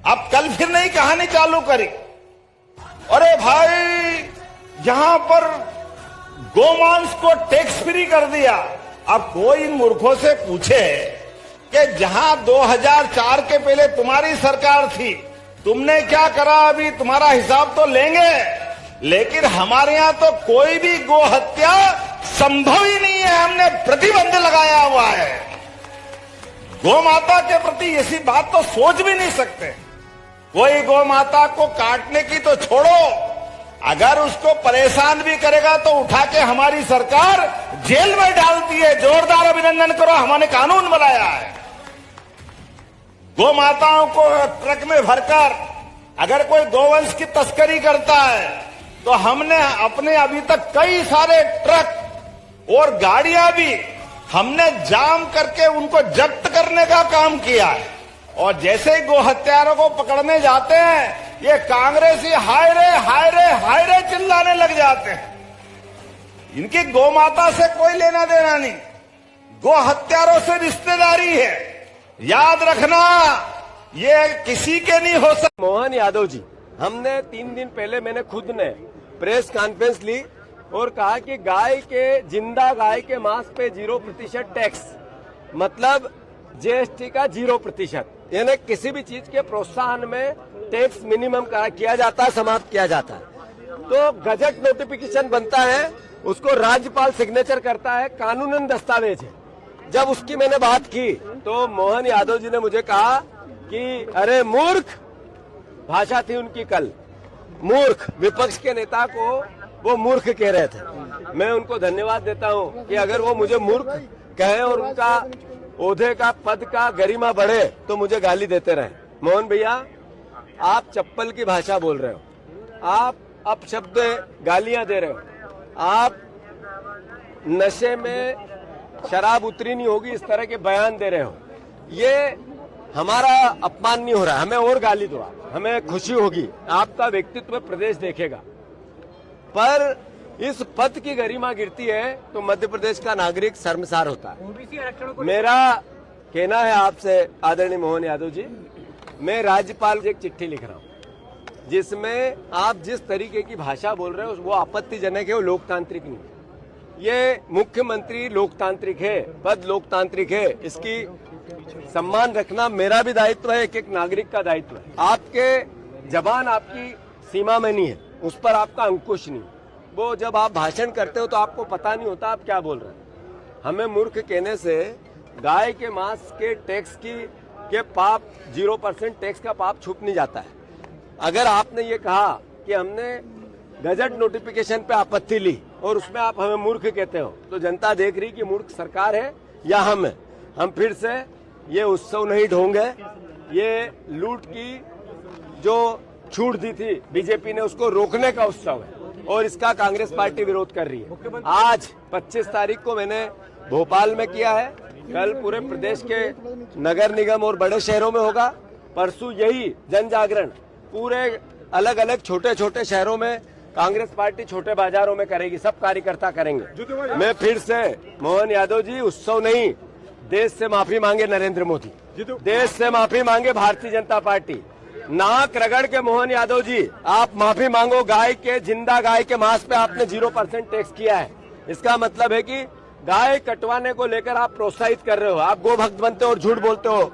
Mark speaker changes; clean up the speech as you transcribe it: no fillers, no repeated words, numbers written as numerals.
Speaker 1: अब कल फिर नई कहानी चालू करी। अरे भाई, यहां पर गोमांस को टैक्स फ्री कर दिया। अब कोई इन मूर्खों से पूछे कि जहां 2004 के पहले तुम्हारी सरकार थी, तुमने क्या करा, अभी तुम्हारा हिसाब तो लेंगे। लेकिन हमारे यहां तो कोई भी गो हत्या संभव ही नहीं है, हमने प्रतिबंध लगाया हुआ है। गौ माता के प्रति ऐसी बात तो सोच भी नहीं सकते। कोई गौ माता को काटने की तो छोड़ो, अगर उसको परेशान भी करेगा तो उठा के हमारी सरकार जेल में डालती है। जोरदार अभिनंदन करो, हमने कानून बनाया है। गौ माताओं को ट्रक में भरकर अगर कोई गोवंश की तस्करी करता है तो हमने अपने अभी तक कई सारे ट्रक और गाड़ियां भी हमने जाम करके उनको जब्त करने का काम किया है। और जैसे ही गो हत्यारों को पकड़ने जाते हैं, ये कांग्रेसी हाय रे हाय रे हाय रे चिल्लाने लग जाते हैं। इनकी गौ माता से कोई लेना देना नहीं, गो हत्यारों से रिश्तेदारी है। याद रखना, ये किसी के नहीं हो सकता।
Speaker 2: मोहन यादव जी, हमने 3 दिन पहले मैंने खुद ने प्रेस कॉन्फ्रेंस ली और कहा कि जिंदा गाय के मांस पे 0% टैक्स, मतलब जीएसटी का 0%, यानी किसी भी चीज के प्रोत्साहन में टैक्स मिनिमम किया जाता है, समाप्त किया जाता है। तो गजट नोटिफिकेशन बनता है, उसको राज्यपाल सिग्नेचर करता है, कानूनन दस्तावेज है। जब उसकी मैंने बात की तो मोहन यादव जी ने मुझे कहा कि अरे मूर्ख, भाषा थी उनकी कल, मूर्ख, विपक्ष के नेता को वो मूर्ख कह रहे थे। मैं उनको धन्यवाद देता हूं कि अगर वो मुझे मूर्ख कहें और उनका ओहदे का, पद का गरिमा बढ़े तो मुझे गाली देते रहे। मोहन भैया, आप चप्पल की भाषा बोल रहे हो, आप अपशब्द गालियां दे रहे हो, आप नशे में शराब उतरी नहीं होगी इस तरह के बयान दे रहे हो। ये हमारा अपमान नहीं हो रहा, हमें और गाली दो, हमें खुशी होगी, आपका व्यक्तित्व प्रदेश देखेगा। पर इस पद की गरिमा गिरती है तो मध्य प्रदेश का नागरिक शर्मसार होता है। मेरा कहना है आपसे आदरणीय मोहन यादव जी, मैं राज्यपाल को एक चिट्ठी लिख रहा हूं जिसमें आप जिस तरीके की भाषा बोल रहे हो वो आपत्तिजनक है, वो लोकतांत्रिक नहीं है। ये मुख्यमंत्री लोकतांत्रिक है, पद लोकतांत्रिक है, इसकी सम्मान रखना मेरा भी दायित्व है, एक नागरिक का दायित्व है। आपके जबान आपकी सीमा में नहीं है, उस पर आपका अंकुश नहीं। वो जब आप भाषण करते हो तो आपको पता नहीं होता आप क्या बोल रहे हैं। हमें मूर्ख कहने से गाय के मांस के टैक्स के पाप, 0% टैक्स का पाप छुप नहीं जाता है। अगर आपने ये कहा कि हमने गजट नोटिफिकेशन पे आपत्ति ली और उसमें आप हमें मूर्ख कहते हो, तो जनता देख रही कि मूर्ख सरकार है या हम है। हम फिर से ये उत्सव नहीं ढोंगे। ये लूट की जो छूट दी थी बीजेपी ने, उसको रोकने का उत्सव है और इसका कांग्रेस पार्टी विरोध कर रही है। आज 25 तारीख को मैंने भोपाल में किया है, कल पूरे प्रदेश के नगर निगम और बड़े शहरों में होगा, परसों यही जन जागरण पूरे अलग अलग छोटे छोटे शहरों में कांग्रेस पार्टी छोटे बाजारों में करेगी, सब कार्यकर्ता करेंगे। मैं फिर से मोहन यादव जी, उत्सव नहीं, देश से माफी मांगे नरेंद्र मोदी, देश से माफी मांगे भारतीय जनता पार्टी। नाक रगड़ के मोहन यादव जी आप माफी मांगो, जिंदा गाय के मांस पे आपने 0% टैक्स किया है। इसका मतलब है कि गाय कटवाने को लेकर आप प्रोत्साहित कर रहे हो, आप गो भक्त बनते हो और झूठ बोलते हो।